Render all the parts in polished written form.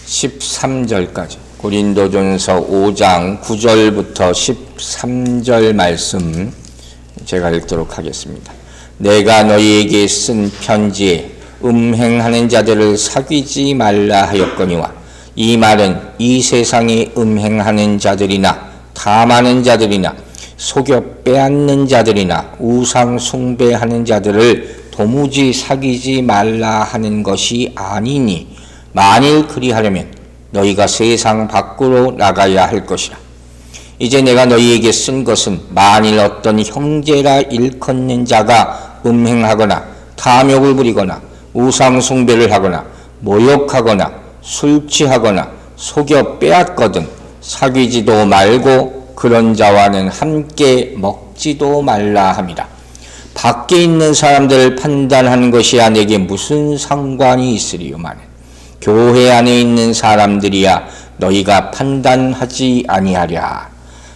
13절까지 고린도전서 5장 9절부터 13절 말씀 제가 읽도록 하겠습니다. 내가 너희에게 쓴 편지에 음행하는 자들을 사귀지 말라 하였거니와 이 말은 이 세상에 음행하는 자들이나 탐하는 자들이나 속여 빼앗는 자들이나 우상 숭배하는 자들을 도무지 사귀지 말라 하는 것이 아니니 만일 그리하려면 너희가 세상 밖으로 나가야 할 것이라. 이제 내가 너희에게 쓴 것은 만일 어떤 형제라 일컫는 자가 음행하거나 탐욕을 부리거나 우상 숭배를 하거나 모욕하거나 술 취하거나 속여 빼앗거든 사귀지도 말고 그런 자와는 함께 먹지도 말라 함이라. 밖에 있는 사람들을 판단하는 것이야 내게 무슨 상관이 있으리요마는 교회 안에 있는 사람들이야 너희가 판단하지 아니하랴.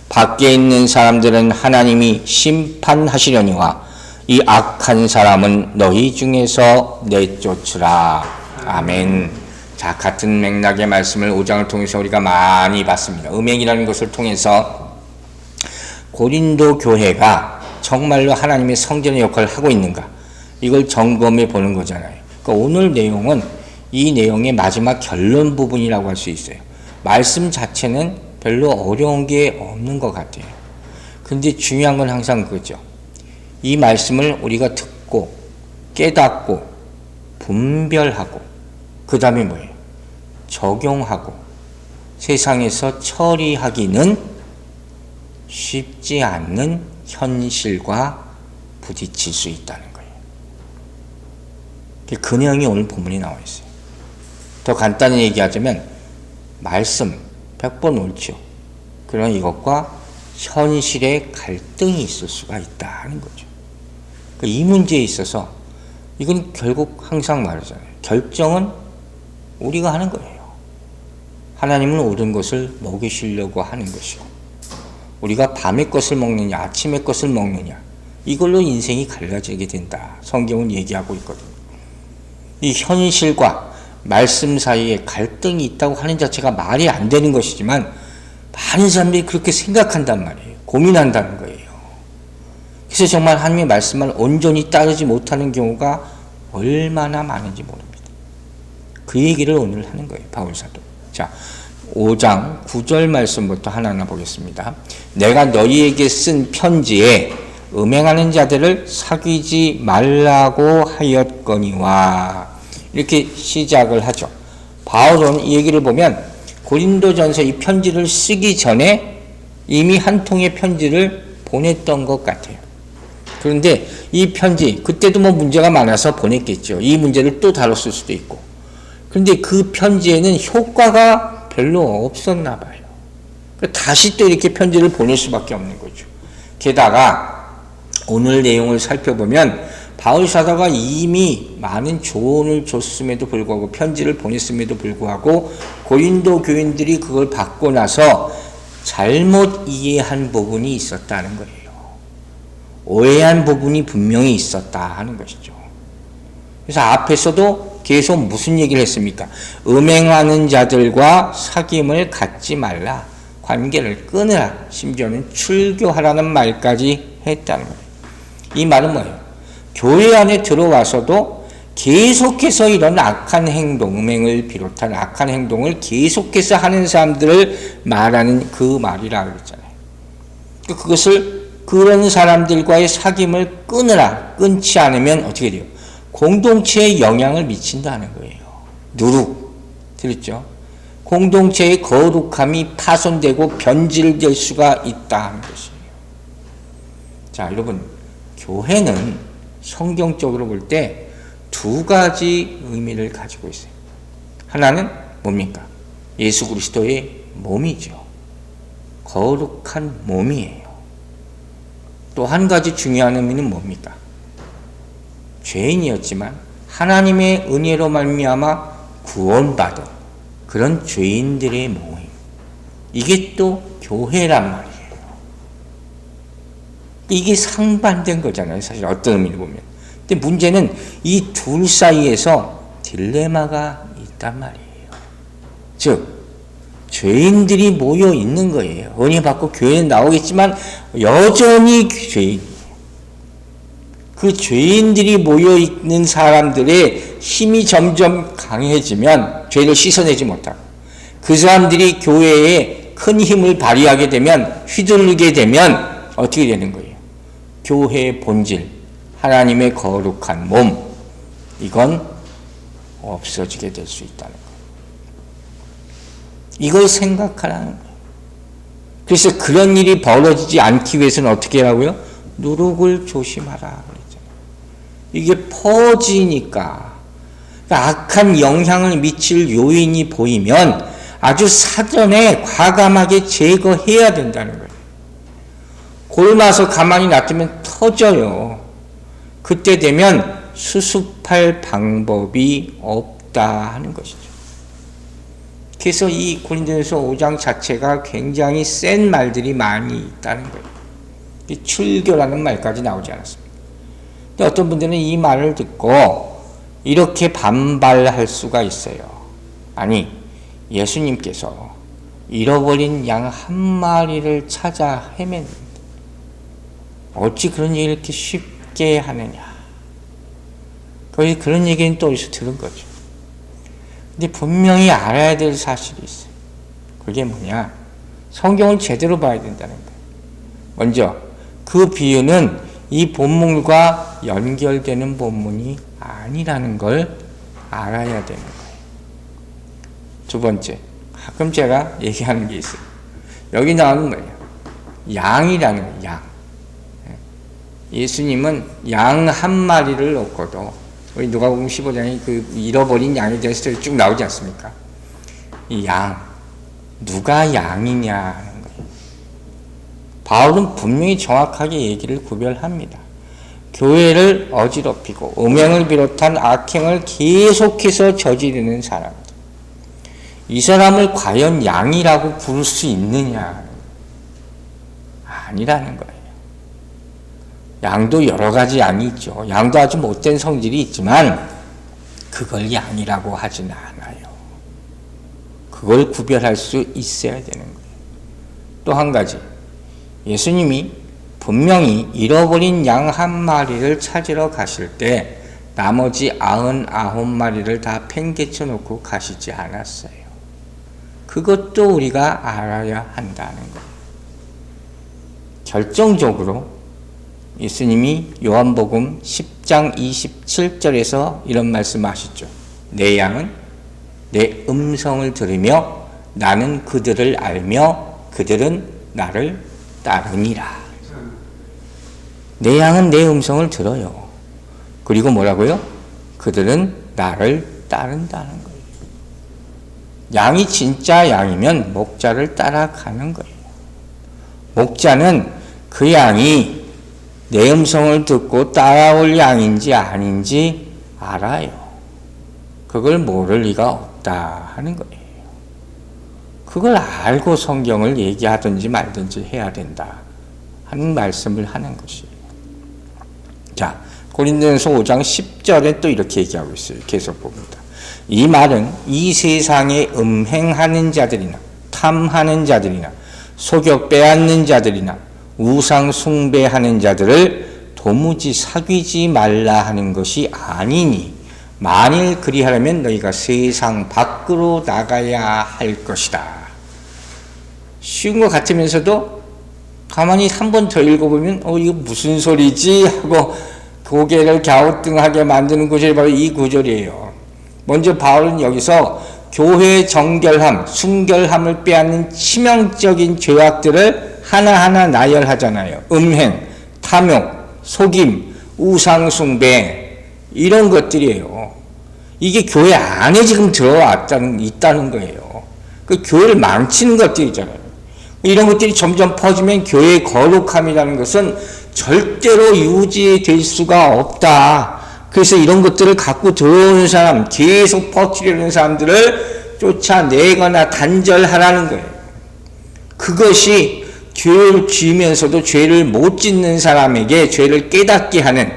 밖에 있는 사람들은 하나님이 심판하시려니와 이 악한 사람은 너희 중에서 내쫓으라. 아멘. 자, 같은 맥락의 말씀을 5장을 통해서 우리가 많이 봤습니다. 음행이라는 것을 통해서 고린도 교회가 정말로 하나님의 성전의 역할을 하고 있는가, 이걸 점검해 보는 거잖아요. 그러니까 오늘 내용은 이 내용의 마지막 결론 부분이라고 할 수 있어요. 말씀 자체는 별로 어려운 게 없는 것 같아요. 근데 중요한 건 항상 그거죠. 이 말씀을 우리가 듣고 깨닫고 분별하고 그 다음에 뭐예요? 적용하고 세상에서 처리하기는 쉽지 않는 현실과 부딪힐 수 있다는 거예요. 그 내용이 오늘 본문에 나와 있어요. 더 간단히 얘기하자면 말씀 100번 옳죠. 그러나 이것과 현실의 갈등이 있을 수가 있다는 거죠. 이 문제에 있어서 이건 결국 항상 말하잖아요. 결정은 우리가 하는 거예요. 하나님은 옳은 것을 먹이시려고 하는 것이고 우리가 밤의 것을 먹느냐 아침의 것을 먹느냐 이걸로 인생이 갈라지게 된다. 성경은 얘기하고 있거든요. 이 현실과 말씀 사이에 갈등이 있다고 하는 자체가 말이 안 되는 것이지만 많은 사람들이 그렇게 생각한단 말이에요. 고민한다는 거예요. 그래서 정말 하나님의 말씀을 온전히 따르지 못하는 경우가 얼마나 많은지 모릅니다. 그 얘기를 오늘 하는 거예요. 바울사도. 자, 5장 9절 말씀부터 하나하나 보겠습니다. 내가 너희에게 쓴 편지에 음행하는 자들을 사귀지 말라고 하였거니와 이렇게 시작을 하죠. 바울은 이 얘기를 보면 고린도전서 이 편지를 쓰기 전에 이미 한 통의 편지를 보냈던 것 같아요. 그런데 이 편지 그때도 뭐 문제가 많아서 보냈겠죠. 이 문제를 또 다뤘을 수도 있고. 그런데 그 편지에는 효과가 별로 없었나 봐요. 다시 또 이렇게 편지를 보낼 수밖에 없는 거죠. 게다가 오늘 내용을 살펴보면 바울 사도가 이미 많은 조언을 줬음에도 불구하고 편지를 보냈음에도 불구하고 고린도 교인들이 그걸 받고 나서 잘못 이해한 부분이 있었다는 거예요. 오해한 부분이 분명히 있었다 하는 것이죠. 그래서 앞에서도 계속 무슨 얘기를 했습니까? 음행하는 자들과 사귐을 갖지 말라. 관계를 끊으라. 심지어는 출교하라는 말까지 했다는 거예요. 이 말은 뭐예요? 교회 안에 들어와서도 계속해서 이런 악한 행동, 음행을 비롯한 악한 행동을 계속해서 하는 사람들을 말하는 그 말이라고 그랬잖아요. 그것을 그런 사람들과의 사귐을 끊으라. 끊지 않으면 어떻게 돼요? 공동체에 영향을 미친다는 거예요. 누룩. 들었죠? 공동체의 거룩함이 파손되고 변질될 수가 있다는 것이에요. 자, 여러분, 교회는 성경적으로 볼 때 두 가지 의미를 가지고 있어요. 하나는 뭡니까? 예수 그리스도의 몸이죠. 거룩한 몸이에요. 또 한 가지 중요한 의미는 뭡니까? 죄인이었지만 하나님의 은혜로 말미암아 구원받은 그런 죄인들의 모임. 이게 또 교회란 말이에요. 이게 상반된 거잖아요. 사실 어떤 의미를 보면. 근데 문제는 이 둘 사이에서 딜레마가 있단 말이에요. 즉 죄인들이 모여 있는 거예요. 은혜 받고 교회에 나오겠지만 여전히 죄인. 그 죄인들이 모여 있는 사람들의 힘이 점점 강해지면 죄를 씻어내지 못하고, 그 사람들이 교회에 큰 힘을 발휘하게 되면, 휘두르게 되면 어떻게 되는 거예요? 교회의 본질, 하나님의 거룩한 몸, 이건 없어지게 될 수 있다는 거예요. 이걸 생각하라는 거예요. 그래서 그런 일이 벌어지지 않기 위해서는 어떻게 하라고요? 누룩을 조심하라 그랬잖아요. 이게 퍼지니까, 악한 영향을 미칠 요인이 보이면 아주 사전에 과감하게 제거해야 된다는 거예요. 골마서 가만히 놔두면 터져요. 그때 되면 수습할 방법이 없다 하는 것이죠. 그래서 이 고린도전서 5장 자체가 굉장히 센 말들이 많이 있다는 거예요. 출교라는 말까지 나오지 않았습니다. 근데 어떤 분들은 이 말을 듣고 이렇게 반발할 수가 있어요. 아니, 예수님께서 잃어버린 양 한 마리를 찾아 헤맨, 어찌 그런 얘기를 이렇게 쉽게 하느냐. 거의 그런 얘기는 또 어디서 들은 거죠. 근데 분명히 알아야 될 사실이 있어요. 그게 뭐냐? 성경을 제대로 봐야 된다는 거예요. 먼저 그 비유는 이 본문과 연결되는 본문이 아니라는 걸 알아야 되는 거예요. 두 번째, 가끔 제가 얘기하는 게 있어요. 여기 나오는 거예요. 양이라는 거예요. 양. 예수님은 양 한 마리를 놓고도, 우리 누가복음 15장에 그 잃어버린 양에 대해서 쭉 나오지 않습니까? 이 양, 누가 양이냐 하는 거예요. 바울은 분명히 정확하게 얘기를 구별합니다. 교회를 어지럽히고 음행을 비롯한 악행을 계속해서 저지르는 사람들, 이 사람을 과연 양이라고 부를 수 있느냐? 아니라는 거예요. 양도 여러 가지 양이 있죠. 양도 아주 못된 성질이 있지만 그걸 양이라고 하지는 않아요. 그걸 구별할 수 있어야 되는 거예요. 또 한 가지, 예수님이 분명히 잃어버린 양 한 마리를 찾으러 가실 때 나머지 99마리를 다 팽개쳐 놓고 가시지 않았어요. 그것도 우리가 알아야 한다는 거예요. 결정적으로 예수님이 요한복음 10장 27절에서 이런 말씀하시죠. 내 양은 내 음성을 들으며 나는 그들을 알며 그들은 나를 따르니라. 내 양은 내 음성을 들어요. 그리고 뭐라고요? 그들은 나를 따른다는 거예요. 양이 진짜 양이면 목자를 따라가는 거예요. 목자는 그 양이 내 음성을 듣고 따라올 양인지 아닌지 알아요. 그걸 모를 리가 없다 하는 거예요. 그걸 알고 성경을 얘기하든지 말든지 해야 된다 하는 말씀을 하는 것이에요. 자, 고린도전서 5장 10절에 또 이렇게 얘기하고 있어요. 계속 봅니다. 이 말은 이 세상에 음행하는 자들이나 탐하는 자들이나 소격 빼앗는 자들이나 우상 숭배하는 자들을 도무지 사귀지 말라 하는 것이 아니니 만일 그리하려면 너희가 세상 밖으로 나가야 할 것이다. 쉬운 것 같으면서도 가만히 한 번 더 읽어보면 이거 무슨 소리지? 하고 고개를 갸우뚱하게 만드는 구절이 바로 이 구절이에요. 먼저 바울은 여기서 교회의 정결함, 순결함을 빼앗는 치명적인 죄악들을 하나하나 나열하잖아요. 음행, 탐욕, 속임, 우상숭배, 이런 것들이에요. 이게 교회 안에 지금 있다는 거예요. 그 교회를 망치는 것들이잖아요. 이런 것들이 점점 퍼지면 교회의 거룩함이라는 것은 절대로 유지될 수가 없다. 그래서 이런 것들을 갖고 들어오는 사람, 계속 퍼뜨리는 사람들을 쫓아내거나 단절하라는 거예요. 그것이 죄를 지으면서도 죄를 못 짓는 사람에게 죄를 깨닫게 하는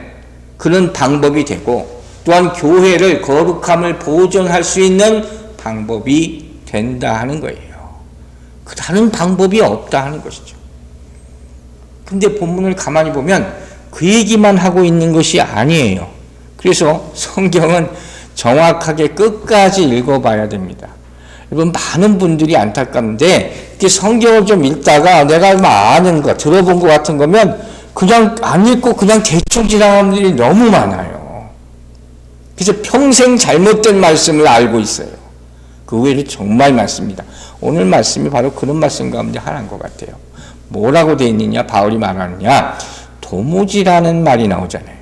그런 방법이 되고, 또한 교회를 거룩함을 보존할 수 있는 방법이 된다 하는 거예요. 그 다른 방법이 없다 하는 것이죠. 근데 본문을 가만히 보면 그 얘기만 하고 있는 것이 아니에요. 그래서 성경은 정확하게 끝까지 읽어봐야 됩니다. 여러분, 많은 분들이 안타깝는데 이렇게 성경을 좀 읽다가 내가 아는 거, 들어본 것 같은 거면 그냥 안 읽고 그냥 대충 지나가는 분들이 너무 많아요. 그래서 평생 잘못된 말씀을 알고 있어요. 그 외에도 정말 많습니다. 오늘 말씀이 바로 그런 말씀 가운데 하나인 것 같아요. 뭐라고 되어 있느냐? 바울이 말하느냐? 도무지라는 말이 나오잖아요.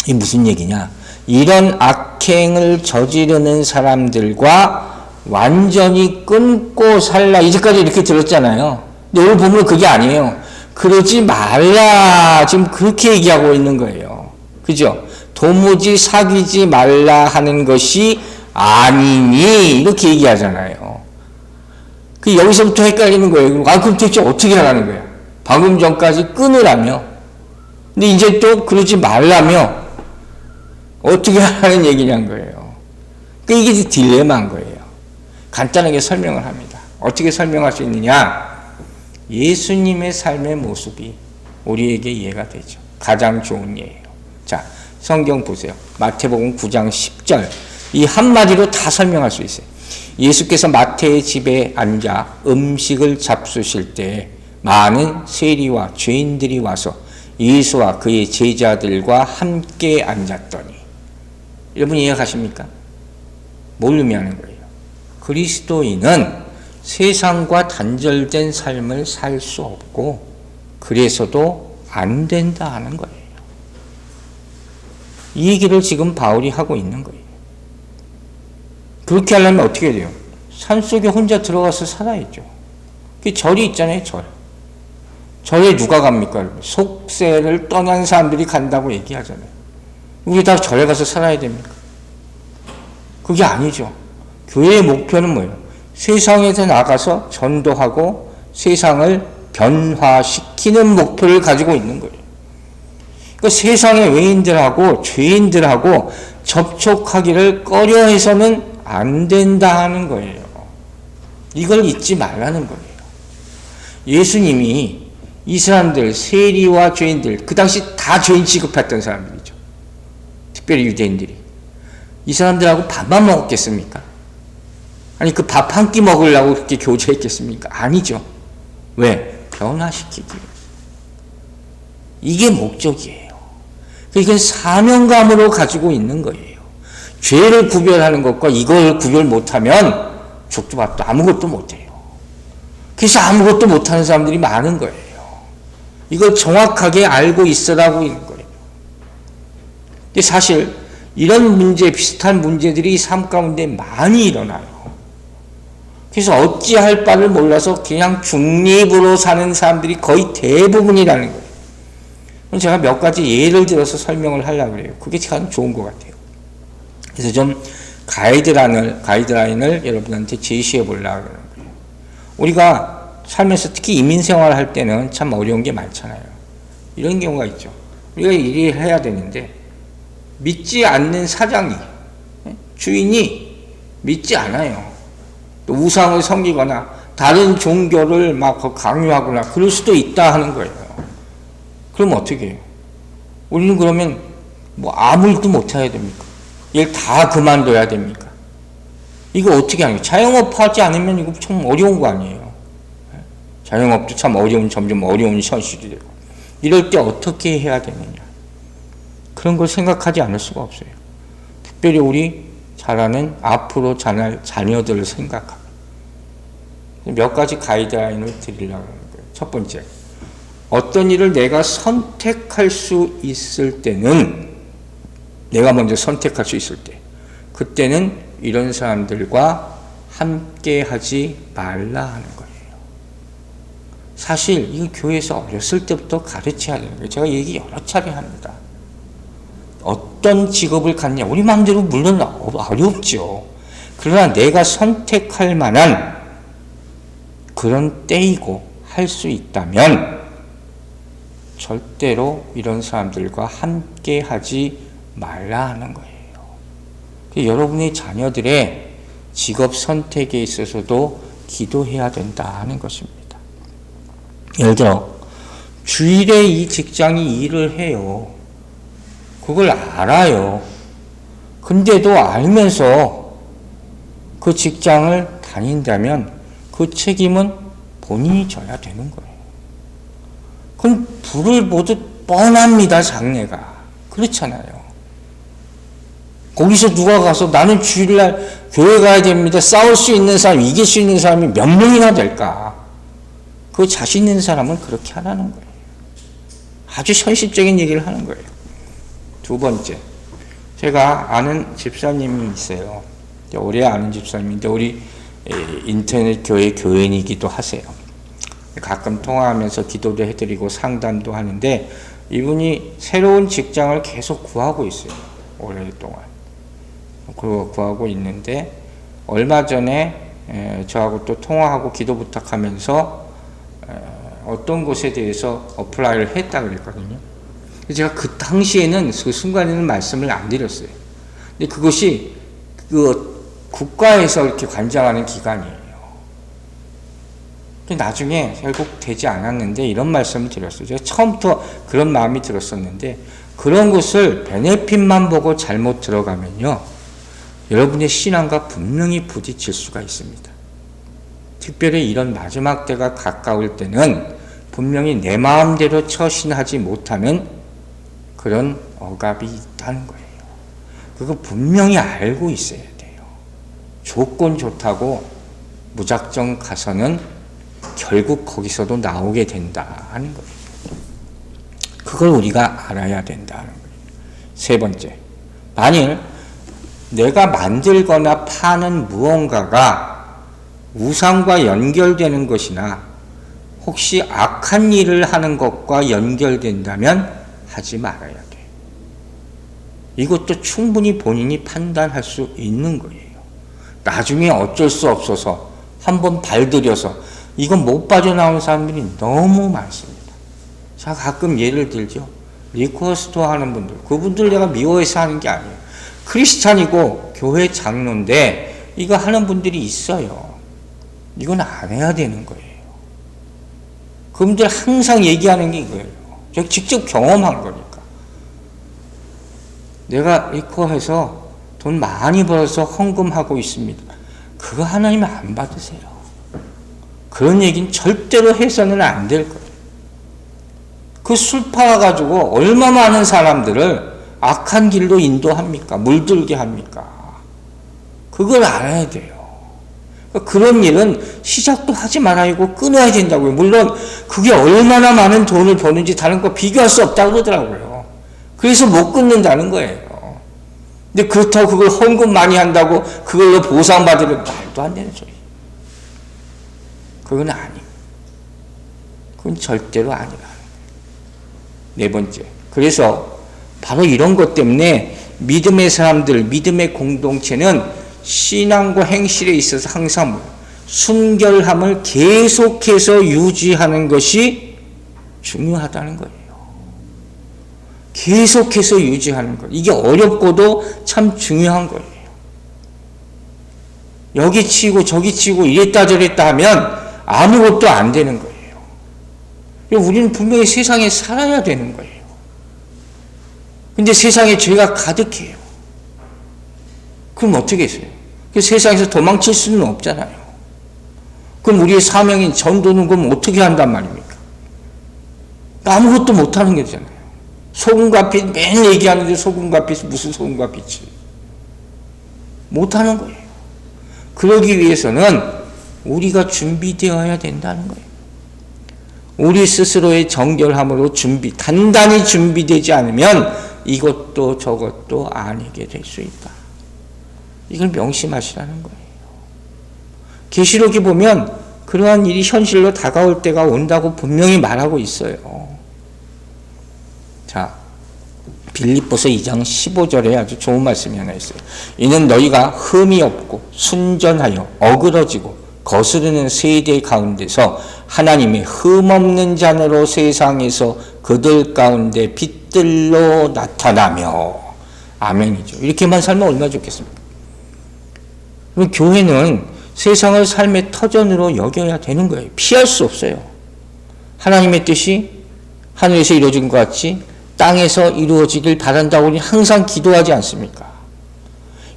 이게 무슨 얘기냐? 이런 악행을 저지르는 사람들과 완전히 끊고 살라. 이제까지 이렇게 들었잖아요. 근데 오늘 보면 그게 아니에요. 그러지 말라. 지금 그렇게 얘기하고 있는 거예요. 그죠? 도무지 사귀지 말라 하는 것이 아니니. 이렇게 얘기하잖아요. 그 여기서부터 헷갈리는 거예요. 아, 그럼 대체 어떻게 하라는 거야? 방금 전까지 끊으라며. 근데 이제 또 그러지 말라며. 어떻게 하라는 얘기냐는 거예요. 그러니까 이게 딜레마인 거예요. 간단하게 설명을 합니다. 어떻게 설명할 수 있느냐? 예수님의 삶의 모습이 우리에게 이해가 되죠. 가장 좋은 예예요. 자, 성경 보세요. 마태복음 9장 10절. 이 한마디로 다 설명할 수 있어요. 예수께서 마태의 집에 앉아 음식을 잡수실 때 많은 세리와 죄인들이 와서 예수와 그의 제자들과 함께 앉았더니. 여러분 이해가십니까? 뭘 의미하는 거예요? 그리스도인은 세상과 단절된 삶을 살 수 없고 그래서도 안 된다 하는 거예요. 이 얘기를 지금 바울이 하고 있는 거예요. 그렇게 하려면 어떻게 돼요? 산속에 혼자 들어가서 살아야죠. 그 절이 있잖아요, 절. 절에 누가 갑니까? 속세를 떠난 사람들이 간다고 얘기하잖아요. 우리 다 절에 가서 살아야 됩니까? 그게 아니죠. 교회의 목표는 뭐예요? 세상에서 나가서 전도하고 세상을 변화시키는 목표를 가지고 있는 거예요. 그러니까 세상의 외인들하고 죄인들하고 접촉하기를 꺼려해서는 안 된다 하는 거예요. 이걸 잊지 말라는 거예요. 예수님이 이 사람들, 세리와 죄인들, 그 당시 다 죄인 취급했던 사람들이죠. 특별히 유대인들이. 이 사람들하고 밥만 먹었겠습니까? 아니, 그 밥 한 끼 먹으려고 그렇게 교제했겠습니까? 아니죠. 왜? 변화시키기. 이게 목적이에요. 이건 사명감으로 가지고 있는 거예요. 죄를 구별하는 것과 이걸 구별 못하면 족도 밥도 아무것도 못해요. 그래서 아무것도 못하는 사람들이 많은 거예요. 이걸 정확하게 알고 있으라고 있는 거예요. 근데 사실 이런 문제, 비슷한 문제들이 삶 가운데 많이 일어나요. 그래서 어찌할 바를 몰라서 그냥 중립으로 사는 사람들이 거의 대부분이라는 거예요. 그럼 제가 몇 가지 예를 들어서 설명을 하려고 그래요. 그게 참 좋은 것 같아요. 그래서 좀 가이드라인을 여러분한테 제시해 보려고 그러는 거예요. 우리가 살면서 특히 이민 생활을 할 때는 참 어려운 게 많잖아요. 이런 경우가 있죠. 우리가 일을 해야 되는데 믿지 않는 사장이, 주인이 믿지 않아요. 또 우상을 섬기거나 다른 종교를 막 강요하거나 그럴 수도 있다 하는 거예요. 그럼 어떻게 해요? 우리는 그러면 뭐 아무 일도 못 해야 됩니까? 일 다 그만둬야 됩니까? 이거 어떻게 하는 거예요? 자영업 하지 않으면 이거 참 어려운 거 아니에요? 자영업도 참 점점 어려운 현실이 되고. 이럴 때 어떻게 해야 되느냐? 그런 걸 생각하지 않을 수가 없어요. 특별히 우리 자라는 앞으로 자랄 자녀들을 생각하고. 몇 가지 가이드라인을 드리려고 하는 거예요. 첫 번째, 어떤 일을 내가 선택할 수 있을 때는, 내가 먼저 선택할 수 있을 때, 그때는 이런 사람들과 함께 하지 말라 하는 거예요. 사실 이 교회에서 어렸을 때부터 가르쳐야 되는 거예요. 제가 얘기 여러 차례 합니다. 어떤 직업을 갖냐, 우리 마음대로 물론 어렵죠. 그러나 내가 선택할 만한 그런 때이고 할 수 있다면 절대로 이런 사람들과 함께 하지 말라 하는 거예요. 여러분의 자녀들의 직업 선택에 있어서도 기도해야 된다 하는 것입니다. 예를 들어 주일에 이 직장이 일을 해요. 그걸 알아요. 근데도 알면서 그 직장을 다닌다면 그 책임은 본인이 져야 되는 거예요. 그럼 불을 보듯 뻔합니다, 장래가. 그렇잖아요. 거기서 누가 가서 나는 주일날 교회 가야 됩니다. 싸울 수 있는 사람, 이길 수 있는 사람이 몇 명이나 될까? 그 자신 있는 사람은 그렇게 하라는 거예요. 아주 현실적인 얘기를 하는 거예요. 두 번째, 제가 아는 집사님이 있어요. 오래 아는 집사님인데 우리 인터넷 교회 교인이기도 하세요. 가끔 통화하면서 기도도 해드리고 상담도 하는데 이분이 새로운 직장을 계속 구하고 있어요. 오랫동안. 구하고 있는데 얼마 전에 저하고 또 통화하고 기도 부탁하면서 어떤 곳에 대해서 어플라이를 했다 그랬거든요. 제가 그 당시에는 그 순간에는 말씀을 안 드렸어요. 근데 그것이 그 국가에서 이렇게 관장하는 기관이에요. 나중에 결국 되지 않았는데 이런 말씀을 드렸어요. 제가 처음부터 그런 마음이 들었었는데 그런 것을 베네핏만 보고 잘못 들어가면요. 여러분의 신앙과 분명히 부딪힐 수가 있습니다. 특별히 이런 마지막 때가 가까울 때는 분명히 내 마음대로 처신하지 못하면 그런 억압이 있다는 거예요. 그거 분명히 알고 있어야 돼요. 조건 좋다고 무작정 가서는 결국 거기서도 나오게 된다 하는 거예요. 그걸 우리가 알아야 된다는 거예요. 세 번째, 만일 내가 만들거나 파는 무언가가 우상과 연결되는 것이나 혹시 악한 일을 하는 것과 연결된다면 하지 말아야 돼. 이것도 충분히 본인이 판단할 수 있는 거예요. 나중에 어쩔 수 없어서 한번 발들여서 이건 못 빠져나오는 사람들이 너무 많습니다. 자, 가끔 예를 들죠. 리코어 스토어 하는 분들, 그분들 내가 미워해서 하는 게 아니에요. 크리스찬이고 교회 장로인데 이거 하는 분들이 있어요. 이건 안 해야 되는 거예요. 그분들 항상 얘기하는 게 이거예요. 제가 직접 경험한 거니까. 내가 리코어해서 돈 많이 벌어서 헌금하고 있습니다. 그거 하나님 안 받으세요. 그런 얘기는 절대로 해서는 안 될 거예요. 그 술 팔아가지고 얼마 많은 사람들을 악한 길로 인도합니까? 물들게 합니까? 그걸 알아야 돼요. 그런 일은 시작도 하지 말아야고 끊어야 된다고요. 물론 그게 얼마나 많은 돈을 버는지 다른 거 비교할 수 없다고 그러더라고요. 그래서 못 끊는다는 거예요. 근데 그렇다고 그걸 헌금 많이 한다고 그걸로 보상받으면 말도 안 되는 소리. 그건 아니에요. 그건 절대로 아니라. 네 번째. 그래서 바로 이런 것 때문에 믿음의 사람들, 믿음의 공동체는 신앙과 행실에 있어서 항상 순결함을 계속해서 유지하는 것이 중요하다는 거예요. 계속해서 유지하는 것. 이게 어렵고도 참 중요한 거예요. 여기 치고 저기 치고 이랬다 저랬다 하면 아무것도 안 되는 거예요. 우리는 분명히 세상에 살아야 되는 거예요. 근데 세상에 죄가 가득해요. 그럼 어떻게 했어요? 세상에서 도망칠 수는 없잖아요. 그럼 우리의 사명인 전도는 그럼 어떻게 한단 말입니까? 아무것도 못하는 게 되잖아요. 소금과 빛 매일 얘기하는데 소금과 빛 무슨 소금과 빛이 못하는 거예요. 그러기 위해서는 우리가 준비되어야 된다는 거예요. 우리 스스로의 정결함으로 단단히 준비되지 않으면 이것도 저것도 아니게 될 수 있다. 이걸 명심하시라는 거예요. 계시록에 보면 그러한 일이 현실로 다가올 때가 온다고 분명히 말하고 있어요. 자, 빌립보서 2장 15절에 아주 좋은 말씀이 하나 있어요. 이는 너희가 흠이 없고 순전하여 어그러지고 거스르는 세대 가운데서 하나님의 흠없는 자녀로 세상에서 그들 가운데 빛들로 나타나며 아멘이죠. 이렇게만 살면 얼마나 좋겠습니까? 그럼 교회는 세상을 삶의 터전으로 여겨야 되는 거예요. 피할 수 없어요. 하나님의 뜻이 하늘에서 이루어진 것 같이 땅에서 이루어지길 바란다고 우리는 항상 기도하지 않습니까?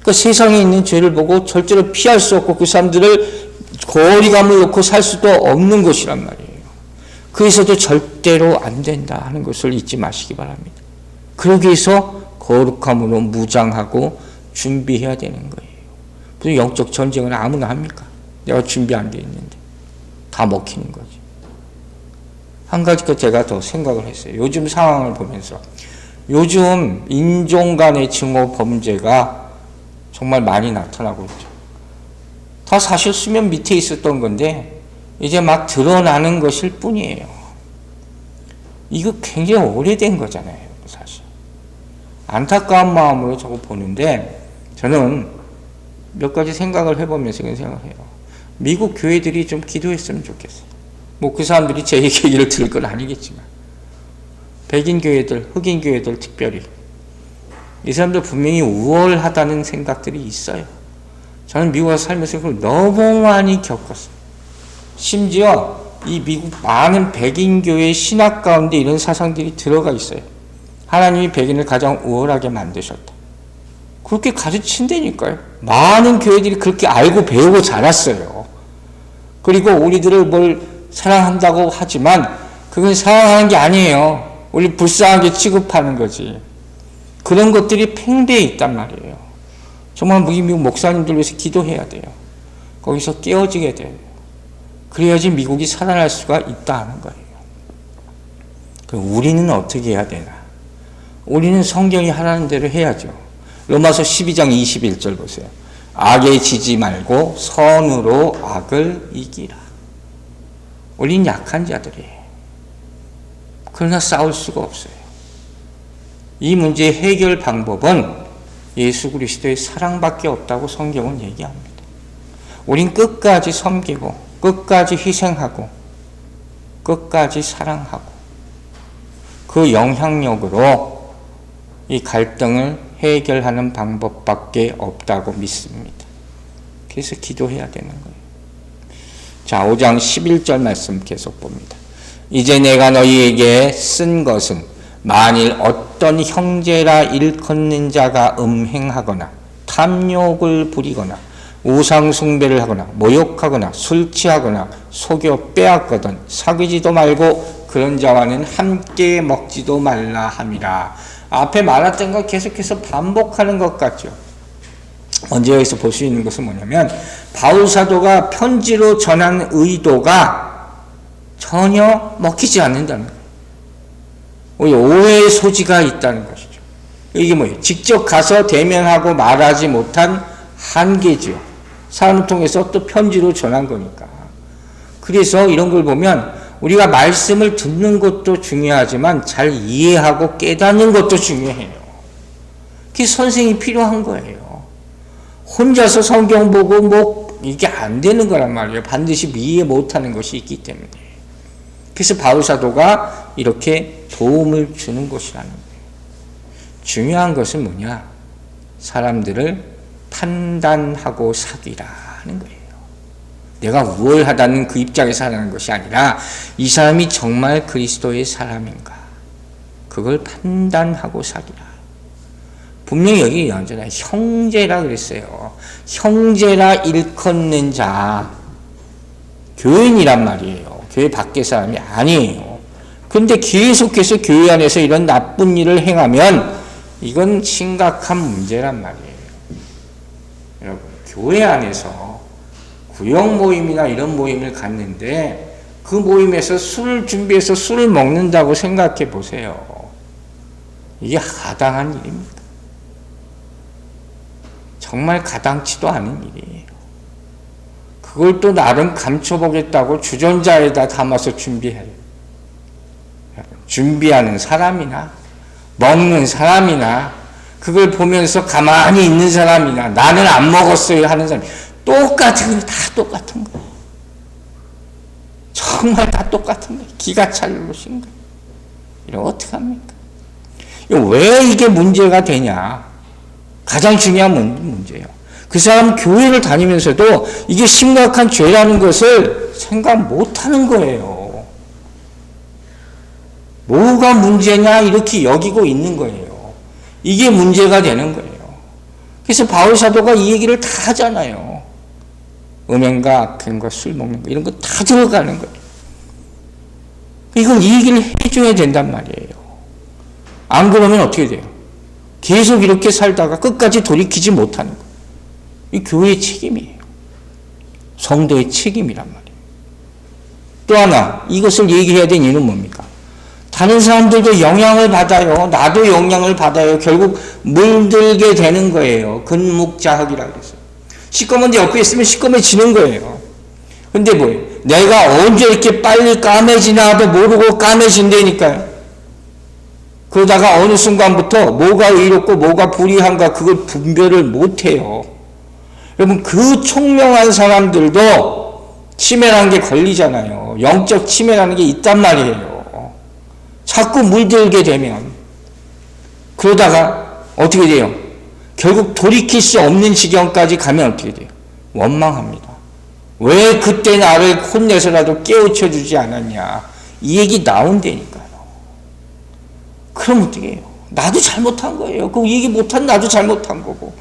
그러니까 세상에 있는 죄를 보고 절대로 피할 수 없고 그 사람들을 거리감을 놓고 살 수도 없는 것이란 말이에요. 그래서도 절대로 안 된다 하는 것을 잊지 마시기 바랍니다. 그러기 위해서 거룩함으로 무장하고 준비해야 되는 거예요. 무슨 영적 전쟁을 아무나 합니까? 내가 준비 안 돼 있는데 다 먹히는 거지. 한 가지 제가 더 생각을 했어요. 요즘 상황을 보면서 요즘 인종 간의 증오 범죄가 정말 많이 나타나고 있죠. 다 사실 수면 밑에 있었던 건데 이제 막 드러나는 것일 뿐이에요. 이거 굉장히 오래된 거잖아요, 사실. 안타까운 마음으로 저거 보는데 저는 몇 가지 생각을 해보면서 이런 생각을 해요. 미국 교회들이 좀 기도했으면 좋겠어요. 뭐 그 사람들이 제 얘기를 들을 건 아니겠지만 백인 교회들, 흑인 교회들 특별히 이 사람들 분명히 우월하다는 생각들이 있어요. 저는 미국에 살면서 그걸 너무 많이 겪었어요. 심지어 이 미국 많은 백인 교회의 신학 가운데 이런 사상들이 들어가 있어요. 하나님이 백인을 가장 우월하게 만드셨다. 그렇게 가르친다니까요. 많은 교회들이 그렇게 알고 배우고 자랐어요. 그리고 우리들을 뭘 사랑한다고 하지만 그건 사랑하는 게 아니에요. 우리 불쌍하게 취급하는 거지. 그런 것들이 팽배해 있단 말이에요. 정말 미국 목사님들 위해서 기도해야 돼요. 거기서 깨어지게 돼요. 그래야지 미국이 살아날 수가 있다는 거예요. 우리는 어떻게 해야 되나? 우리는 성경이 하라는 대로 해야죠. 로마서 12장 21절 보세요. 악에 지지 말고 선으로 악을 이기라. 우린 약한 자들이에요. 그러나 싸울 수가 없어요. 이 문제의 해결 방법은 예수 그리스도의 사랑밖에 없다고 성경은 얘기합니다. 우린 끝까지 섬기고 끝까지 희생하고 끝까지 사랑하고 그 영향력으로 이 갈등을 해결하는 방법밖에 없다고 믿습니다. 그래서 기도해야 되는 거예요. 자, 5장 11절 말씀 계속 봅니다. 이제 내가 너희에게 쓴 것은 만일 어떤 형제라 일컫는 자가 음행하거나 탐욕을 부리거나 우상 숭배를 하거나 모욕하거나 술 취하거나 속여 빼앗거든 사귀지도 말고 그런 자와는 함께 먹지도 말라 함이라. 앞에 말했던 거 계속해서 반복하는 것 같죠. 먼저 여기서 볼 수 있는 것은 뭐냐면 바울 사도가 편지로 전한 의도가 전혀 먹히지 않는다는 거예요. 오해의 소지가 있다는 것이죠. 이게 뭐예요? 직접 가서 대면하고 말하지 못한 한계죠. 사람을 통해서 또 편지로 전한 거니까. 그래서 이런 걸 보면 우리가 말씀을 듣는 것도 중요하지만 잘 이해하고 깨닫는 것도 중요해요. 그게 선생이 필요한 거예요. 혼자서 성경 보고 뭐 이게 안 되는 거란 말이에요. 반드시 이해 못하는 것이 있기 때문에. 그래서 바울 사도가 이렇게 도움을 주는 것이라는 거예요. 중요한 것은 뭐냐? 사람들을 판단하고 사귀라는 거예요. 내가 우월하다는 그 입장에서 하는 것이 아니라 이 사람이 정말 그리스도의 사람인가? 그걸 판단하고 사귀라. 분명히 여기 나오잖아요. 형제라 그랬어요. 형제라 일컫는 자. 교인이란 말이에요. 교회 밖의 사람이 아니에요. 그런데 계속해서 교회 안에서 이런 나쁜 일을 행하면 이건 심각한 문제란 말이에요. 여러분, 교회 안에서 구역 모임이나 이런 모임을 갖는데 그 모임에서 술을 준비해서 술을 먹는다고 생각해 보세요. 이게 가당한 일입니까? 정말 가당치도 않은 일이에요. 그걸 또 나름 감춰보겠다고 주전자에다 담아서 준비해요. 준비하는 사람이나 먹는 사람이나 그걸 보면서 가만히 있는 사람이나 나는 안 먹었어요 하는 사람 똑같은 거예요. 다 똑같은 거예요. 정말 다 똑같은 거예요. 기가 찰 것인 거예요. 이러면 어떡합니까? 왜 이게 문제가 되냐? 가장 중요한 문제예요. 그 사람 교회를 다니면서도 이게 심각한 죄라는 것을 생각 못하는 거예요. 뭐가 문제냐 이렇게 여기고 있는 거예요. 이게 문제가 되는 거예요. 그래서 바울 사도가 이 얘기를 다 하잖아요. 음행과 악행과 술 먹는 거 이런 거 다 들어가는 거예요. 이걸 이 얘기를 해줘야 된단 말이에요. 안 그러면 어떻게 돼요? 계속 이렇게 살다가 끝까지 돌이키지 못하는 거예요. 이 교회의 책임이에요. 성도의 책임이란 말이에요. 또 하나 이것을 얘기해야 되는 이유는 뭡니까? 다른 사람들도 영향을 받아요. 나도 영향을 받아요. 결국 물들게 되는 거예요. 근묵자학이라고 해서. 시꺼먼데 옆에 있으면 시꺼매지는 거예요. 근데 뭐예요? 내가 언제 이렇게 빨리 까매지나도 모르고 까매진다니까요. 그러다가 어느 순간부터 뭐가 의롭고 뭐가 불의한가 그걸 분별을 못해요. 여러분 그 총명한 사람들도 치매라는 게 걸리잖아요. 영적 치매라는 게 있단 말이에요. 자꾸 물들게 되면 그러다가 어떻게 돼요? 결국 돌이킬 수 없는 지경까지 가면 어떻게 돼요? 원망합니다. 왜 그때 나를 혼내서라도 깨우쳐 주지 않았냐. 이 얘기 나온다니까요. 그럼 어떻게 해요? 나도 잘못한 거예요. 그 얘기 못한 나도 잘못한 거고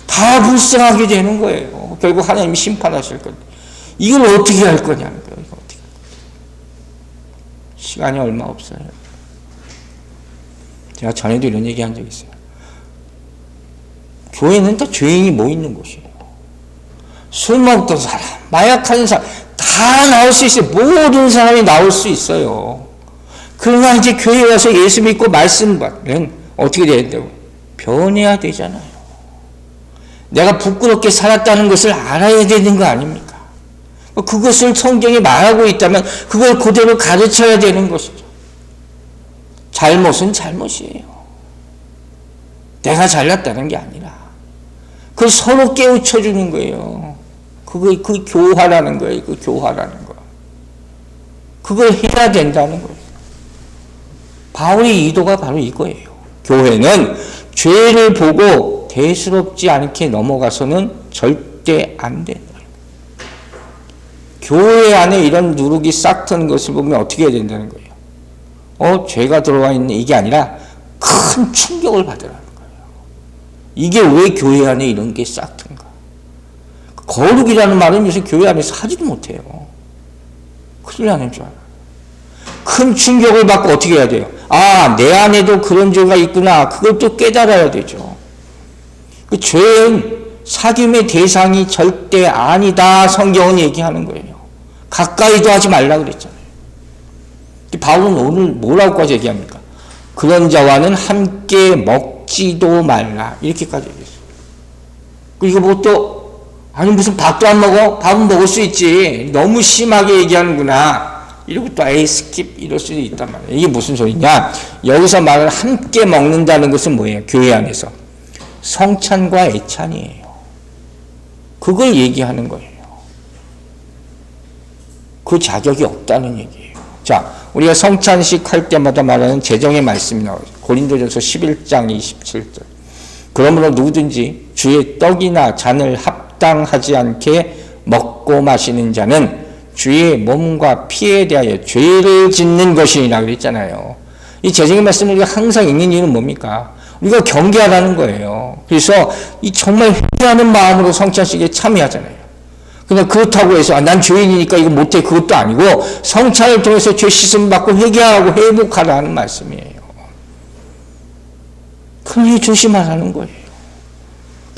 다 불쌍하게 되는 거예요. 결국 하나님이 심판하실 건데 이걸 어떻게 할 거냐는 거예요. 이거 어떻게 할 거예요. 시간이 얼마 없어요. 제가 전에도 이런 얘기 한 적 있어요. 교회는 다 죄인이 모이는 곳이에요. 술 먹던 사람, 마약하는 사람 다 나올 수 있어요. 모든 사람이 나올 수 있어요. 그러나 이제 교회에 와서 예수 믿고 말씀 받으면 어떻게 돼야 된다고? 변해야 되잖아요. 내가 부끄럽게 살았다는 것을 알아야 되는 거 아닙니까? 그것을 성경에 말하고 있다면 그걸 그대로 가르쳐야 되는 것이죠. 잘못은 잘못이에요. 내가 잘났다는 게 아니라 그걸 서로 깨우쳐 주는 거예요. 그 교화라는 거예요. 그 교화라는 거. 그걸 해야 된다는 거예요. 바울의 의도가 바로 이거예요. 교회는 죄를 보고 대수롭지 않게 넘어가서는 절대 안 된다. 교회 안에 이런 누룩이 싹 트는 것을 보면 어떻게 해야 된다는 거예요? 죄가 들어와 있는 이게 아니라 큰 충격을 받으라는 거예요. 이게 왜 교회 안에 이런 게 싹 튼가? 거룩이라는 말은 요새 교회 안에서 하지도 못해요. 큰일 나는 줄 알아요. 큰 충격을 받고 어떻게 해야 돼요? 내 안에도 그런 죄가 있구나. 그걸 또 깨달아야 되죠. 그 죄는 사귐의 대상이 절대 아니다. 성경은 얘기하는 거예요. 가까이도 하지 말라 그랬잖아요. 바울은 오늘 뭐라고까지 얘기합니까? 그런 자와는 함께 먹지도 말라. 이렇게까지 얘기했어요. 이거 뭐 또 무슨 밥도 안 먹어? 밥은 먹을 수 있지. 너무 심하게 얘기하는구나. 이러고 또 스킵 이럴 수도 있단 말이에요. 이게 무슨 소리냐? 여기서 말을 함께 먹는다는 것은 뭐예요? 교회 안에서 성찬과 애찬이에요. 그걸 얘기하는 거예요. 그 자격이 없다는 얘기예요. 자, 우리가 성찬식 할 때마다 말하는 재정의 말씀이 나와요. 고린도전서 11장 27절. 그러므로 누구든지 주의 떡이나 잔을 합당하지 않게 먹고 마시는 자는 주의 몸과 피에 대하여 죄를 짓는 것이니라 그랬잖아요. 이 재정의 말씀을 우리가 항상 읽는 이유는 뭡니까? 우리가 경계하라는 거예요. 그래서 이 정말 회개하는 마음으로 성찬식에 참여하잖아요. 그냥 그렇다고 해서 난 죄인이니까 이거 못해 그것도 아니고 성찬을 통해서 죄 씻음 받고 회개하고 회복하라는 말씀이에요. 그러니 조심하라는 거예요.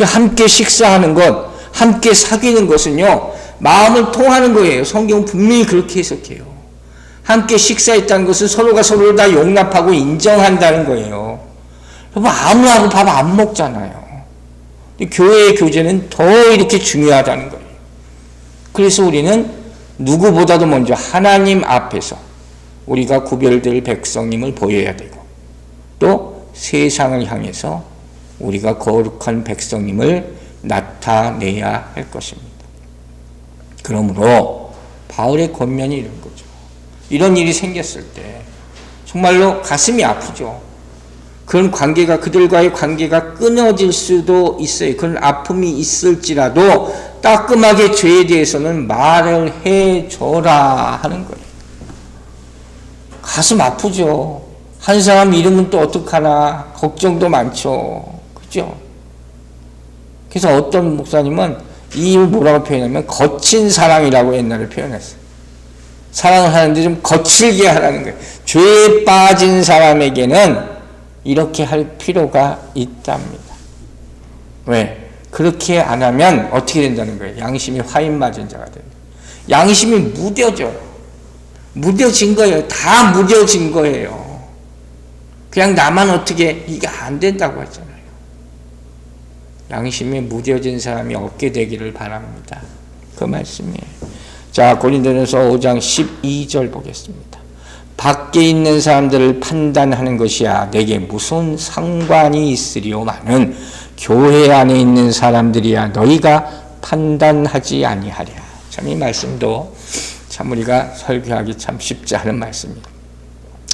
함께 식사하는 것, 함께 사귀는 것은요 마음을 통하는 거예요. 성경은 분명히 그렇게 해석해요. 함께 식사했다는 것은 서로가 서로를 다 용납하고 인정한다는 거예요. 여러분 아무하고 밥 안 먹잖아요. 교회의 교제는 더 이렇게 중요하다는 거예요. 그래서 우리는 누구보다도 먼저 하나님 앞에서 우리가 구별될 백성임을 보여야 되고 또 세상을 향해서 우리가 거룩한 백성임을 나타내야 할 것입니다. 그러므로 바울의 권면이 이런 거죠. 이런 일이 생겼을 때 정말로 가슴이 아프죠. 그런 관계가, 그들과의 관계가 끊어질 수도 있어요. 그런 아픔이 있을지라도 따끔하게 죄에 대해서는 말을 해줘라 하는 거예요. 가슴 아프죠. 한 사람 이름은 또 어떡하나 걱정도 많죠. 그죠? 그래서 어떤 목사님은 이 뭐라고 표현하면 거친 사랑이라고 옛날에 표현했어요. 사랑을 하는데 좀 거칠게 하라는 거예요. 죄에 빠진 사람에게는 이렇게 할 필요가 있답니다. 왜? 그렇게 안 하면 어떻게 된다는 거예요? 양심이 화인 맞은 자가 됩니다. 양심이 무뎌져요. 무뎌진 거예요. 다 무뎌진 거예요. 그냥 나만 어떻게, 이게 안 된다고 했잖아요. 양심이 무뎌진 사람이 없게 되기를 바랍니다. 그 말씀이에요. 자, 고린도전서 5장 12절 보겠습니다. 밖에 있는 사람들을 판단하는 것이야 내게 무슨 상관이 있으리오마는 교회 안에 있는 사람들이야 너희가 판단하지 아니하랴. 참 이 말씀도 참 우리가 설교하기 참 쉽지 않은 말씀입니다.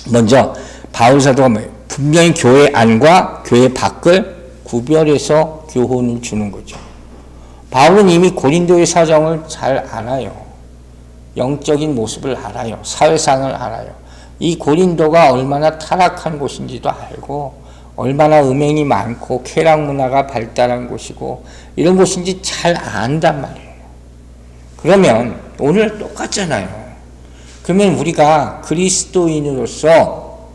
먼저 바울 사도가 분명히 교회 안과 교회 밖을 구별해서 교훈을 주는 거죠. 바울은 이미 고린도의 사정을 잘 알아요. 영적인 모습을 알아요. 사회상을 알아요. 이 고린도가 얼마나 타락한 곳인지도 알고 얼마나 음행이 많고 쾌락 문화가 발달한 곳이고 이런 곳인지 잘 안단 말이에요. 그러면 오늘 똑같잖아요. 그러면 우리가 그리스도인으로서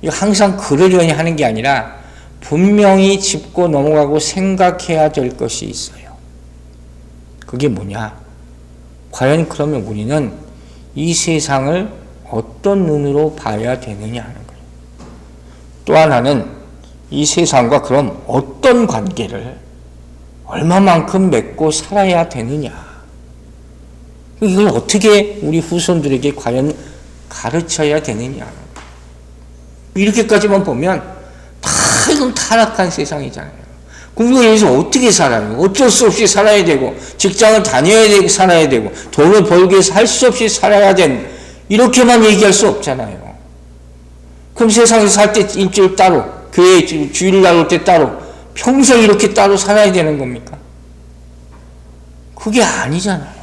항상 그러려니 하는 게 아니라 분명히 짚고 넘어가고 생각해야 될 것이 있어요. 그게 뭐냐? 과연 그러면 우리는 이 세상을 어떤 눈으로 봐야 되느냐 하는 거예요. 또 하나는 이 세상과 그럼 어떤 관계를 얼마만큼 맺고 살아야 되느냐. 이걸 어떻게 우리 후손들에게 과연 가르쳐야 되느냐. 이렇게까지만 보면 다 이건 타락한 세상이잖아요. 그럼 여기서 어떻게 살아요? 어쩔 수 없이 살아야 되고 직장을 다녀야 되고 살아야 되고 돈을 벌기 위해서 할 수 없이 살아야 된다. 이렇게만 얘기할 수 없잖아요. 그럼 세상에서 살 때 일주일 따로, 교회 주일날 올 때 따로, 평생 이렇게 따로 살아야 되는 겁니까? 그게 아니잖아요.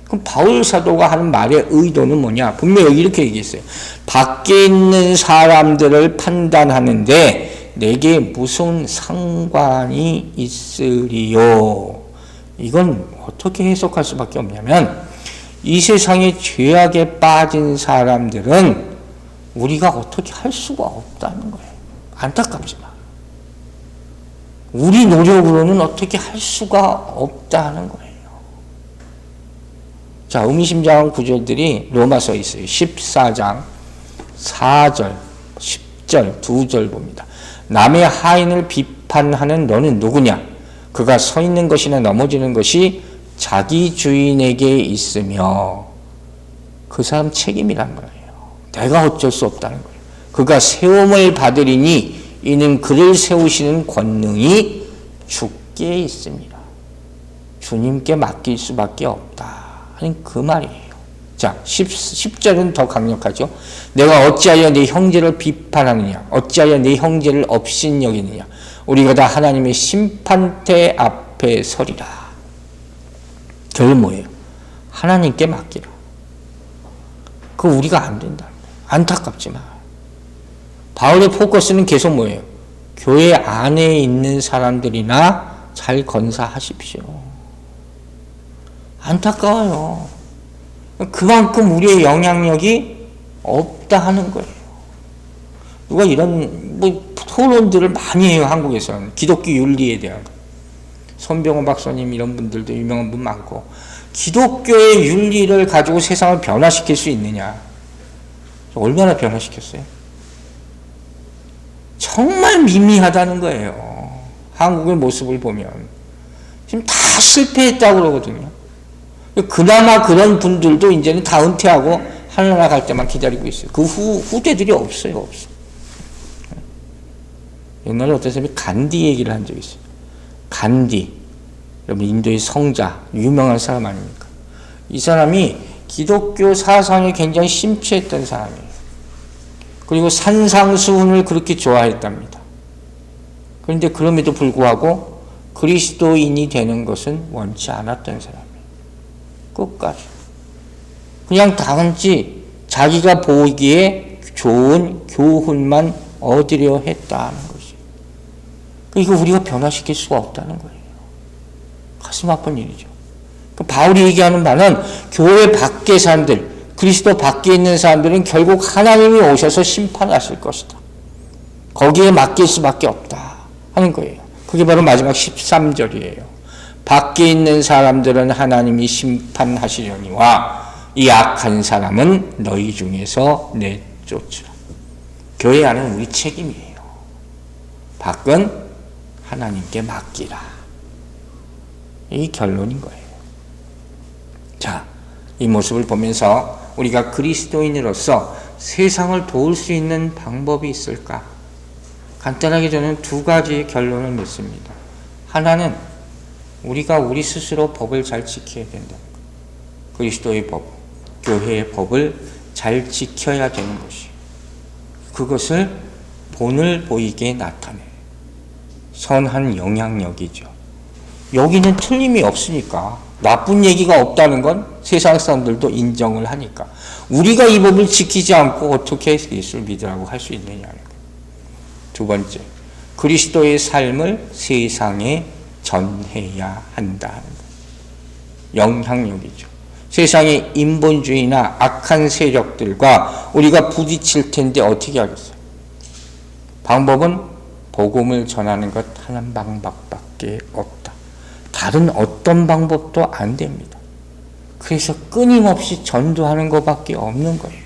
그럼 바울 사도가 하는 말의 의도는 뭐냐? 분명히 이렇게 얘기했어요. 밖에 있는 사람들을 판단하는데 내게 무슨 상관이 있으리요? 이건 어떻게 해석할 수밖에 없냐면 이 세상에 죄악에 빠진 사람들은 우리가 어떻게 할 수가 없다는 거예요. 안타깝지만 우리 노력으로는 어떻게 할 수가 없다는 거예요. 자, 의미심장한 구절들이 로마서에 있어요. 14장 4절, 10절, 2절 봅니다. 남의 하인을 비판하는 너는 누구냐? 그가 서 있는 것이나 넘어지는 것이 자기 주인에게 있으며 그 사람 책임이란 거예요. 내가 어쩔 수 없다는 거예요. 그가 세움을 받으리니 이는 그를 세우시는 권능이 주께 있습니다. 주님께 맡길 수밖에 없다 하는 그 말이에요. 자, 10절은 더 강력하죠. 내가 어찌하여 내 형제를 비판하느냐? 어찌하여 내 형제를 업신여기느냐? 우리가 다 하나님의 심판대 앞에 서리라. 결론 뭐예요? 하나님께 맡기라. 그거 우리가 안 된다. 안타깝지만 바울의 포커스는 계속 뭐예요? 교회 안에 있는 사람들이나 잘 건사하십시오. 안타까워요. 그만큼 우리의 영향력이 없다 하는 거예요. 누가 이런 토론들을 많이 해요. 한국에서는 기독교 윤리에 대한 손병호 박사님 이런 분들도 유명한 분 많고 기독교의 윤리를 가지고 세상을 변화시킬 수 있느냐? 얼마나 변화시켰어요? 정말 미미하다는 거예요. 한국의 모습을 보면 지금 다 실패했다고 그러거든요. 그나마 그런 분들도 이제는 다 은퇴하고 하늘나라 갈 때만 기다리고 있어요. 그 후대들이 없어요. 없어. 옛날에 어떤 사람이 간디 얘기를 한 적이 있어요. 간디, 여러분 인도의 성자, 유명한 사람 아닙니까? 이 사람이 기독교 사상에 굉장히 심취했던 사람이에요. 그리고 산상수훈을 그렇게 좋아했답니다. 그런데 그럼에도 불구하고 그리스도인이 되는 것은 원치 않았던 사람이에요. 끝까지. 그냥 단지 자기가 보기에 좋은 교훈만 얻으려 했다는 것이. 이거 우리가 변화시킬 수가 없다는 거예요. 가슴 아픈 일이죠. 바울이 얘기하는 바는 교회 밖의 사람들, 그리스도 밖에 있는 사람들은 결국 하나님이 오셔서 심판하실 것이다. 거기에 맡길 수밖에 없다 하는 거예요. 그게 바로 마지막 13절이에요. 밖에 있는 사람들은 하나님이 심판하시려니와 이 악한 사람은 너희 중에서 내쫓으라. 교회 안은 우리 책임이에요. 밖은 하나님께 맡기라. 이 결론인 거예요. 자, 이 모습을 보면서 우리가 그리스도인으로서 세상을 도울 수 있는 방법이 있을까? 간단하게 저는 두 가지 결론을 맺습니다. 하나는 우리가 우리 스스로 법을 잘 지켜야 된다. 그리스도의 법, 교회의 법을 잘 지켜야 되는 것이. 그것을 본을 보이게 나타내. 선한 영향력이죠. 여기는 틀림이 없으니까, 나쁜 얘기가 없다는 건 세상 사람들도 인정을 하니까 우리가 이 법을 지키지 않고 어떻게 예수를 믿으라고 할 수 있느냐는 거예요. 두 번째, 그리스도의 삶을 세상에 전해야 한다는 거예요. 영향력이죠. 세상의 인본주의나 악한 세력들과 우리가 부딪힐 텐데 어떻게 하겠어요? 방법은 복음을 전하는 것 한 방법밖에 없다. 다른 어떤 방법도 안 됩니다. 그래서 끊임없이 전도하는 것밖에 없는 거예요.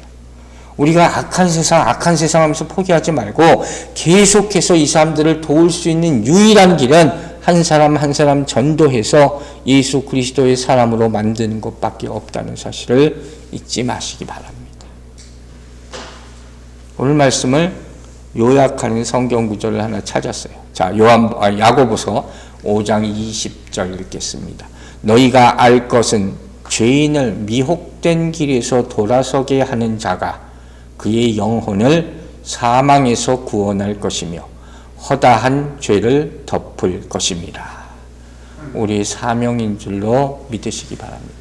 우리가 악한 세상 하면서 포기하지 말고 계속해서 이 사람들을 도울 수 있는 유일한 길은 한 사람 한 사람 전도해서 예수 그리스도의 사람으로 만드는 것밖에 없다는 사실을 잊지 마시기 바랍니다. 오늘 말씀을 요약하는 성경 구절을 하나 찾았어요. 자, 야고보서 5장 20절 읽겠습니다. 너희가 알 것은 죄인을 미혹된 길에서 돌아서게 하는 자가 그의 영혼을 사망에서 구원할 것이며 허다한 죄를 덮을 것입니다. 우리 사명인 줄로 믿으시기 바랍니다.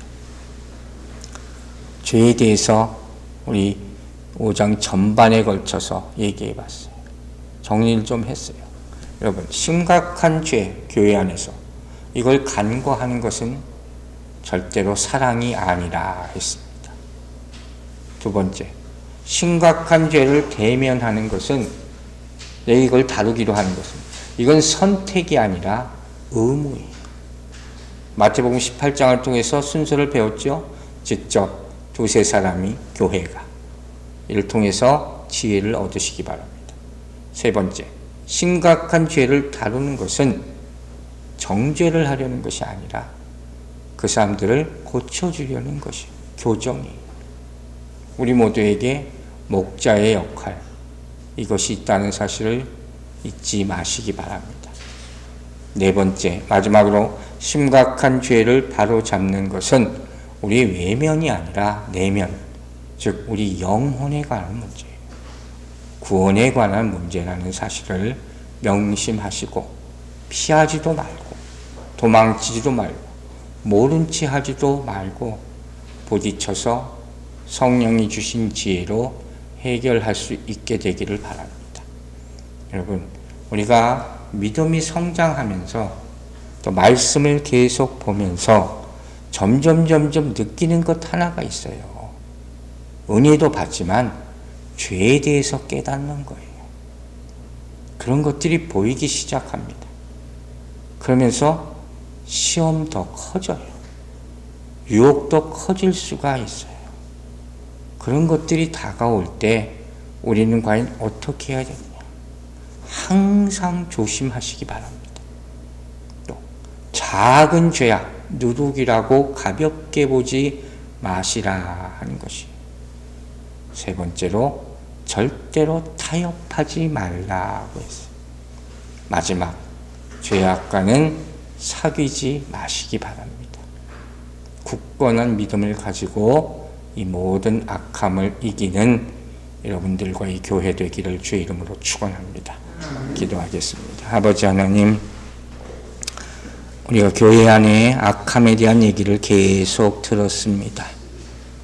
죄에 대해서 우리 5장 전반에 걸쳐서 얘기해 봤어요. 정리를 좀 했어요. 여러분, 심각한 죄, 교회 안에서 이걸 간과하는 것은 절대로 사랑이 아니라 했습니다. 두 번째, 심각한 죄를 대면하는 것은 이걸 다루기로 하는 것은 이건 선택이 아니라 의무예요. 마태복음 18장을 통해서 순서를 배웠죠. 직접 두세 사람이 교회가 이를 통해서 지혜를 얻으시기 바랍니다. 세 번째, 심각한 죄를 다루는 것은 정죄를 하려는 것이 아니라 그 사람들을 고쳐주려는 것이 교정이에요. 우리 모두에게 목자의 역할, 이것이 있다는 사실을 잊지 마시기 바랍니다. 네 번째, 마지막으로 심각한 죄를 바로잡는 것은 우리 외면이 아니라 내면, 즉 우리 영혼에 관한 문제예요. 구원에 관한 문제라는 사실을 명심하시고 피하지도 말고 도망치지도 말고 모른 체 하지도 말고 부딪혀서 성령이 주신 지혜로 해결할 수 있게 되기를 바랍니다. 여러분, 우리가 믿음이 성장하면서 또 말씀을 계속 보면서 점점 느끼는 것 하나가 있어요. 은혜도 받지만 죄에 대해서 깨닫는 거예요. 그런 것들이 보이기 시작합니다. 그러면서 시험 더 커져요. 유혹도 커질 수가 있어요. 그런 것들이 다가올 때 우리는 과연 어떻게 해야 되느냐? 항상 조심하시기 바랍니다. 또 작은 죄악, 누룩이라고 가볍게 보지 마시라 하는 것이. 세 번째로 절대로 타협하지 말라고 했어요. 마지막, 죄악과는 사귀지 마시기 바랍니다. 굳건한 믿음을 가지고 이 모든 악함을 이기는 여러분들과 이 교회 되기를 주의 이름으로 축원합니다. 기도하겠습니다. 아버지 하나님, 우리가 교회 안에 악함에 대한 얘기를 계속 들었습니다.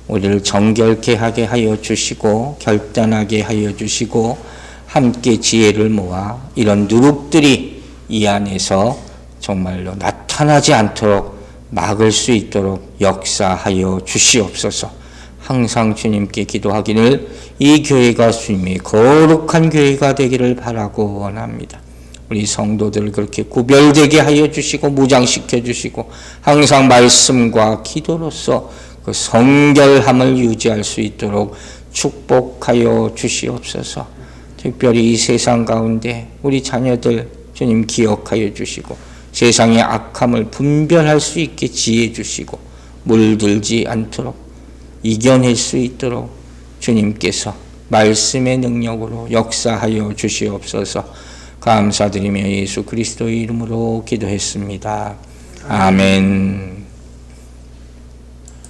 우리를 정결케 하게 하여 주시고 결단하게 하여 주시고 함께 지혜를 모아 이런 누룩들이 이 안에서 정말로 나타나지 않도록 막을 수 있도록 역사하여 주시옵소서. 항상 주님께 기도하기를 이 교회가 주님의 거룩한 교회가 되기를 바라고 원합니다. 우리 성도들 그렇게 구별되게 하여 주시고 무장시켜 주시고 항상 말씀과 기도로서 그 성결함을 유지할 수 있도록 축복하여 주시옵소서. 특별히 이 세상 가운데 우리 자녀들 주님 기억하여 주시고 세상의 악함을 분별할 수 있게 지혜 주시고 물들지 않도록 이겨낼 수 있도록 주님께서 말씀의 능력으로 역사하여 주시옵소서. 감사드리며 예수 그리스도의 이름으로 기도했습니다. 아멘.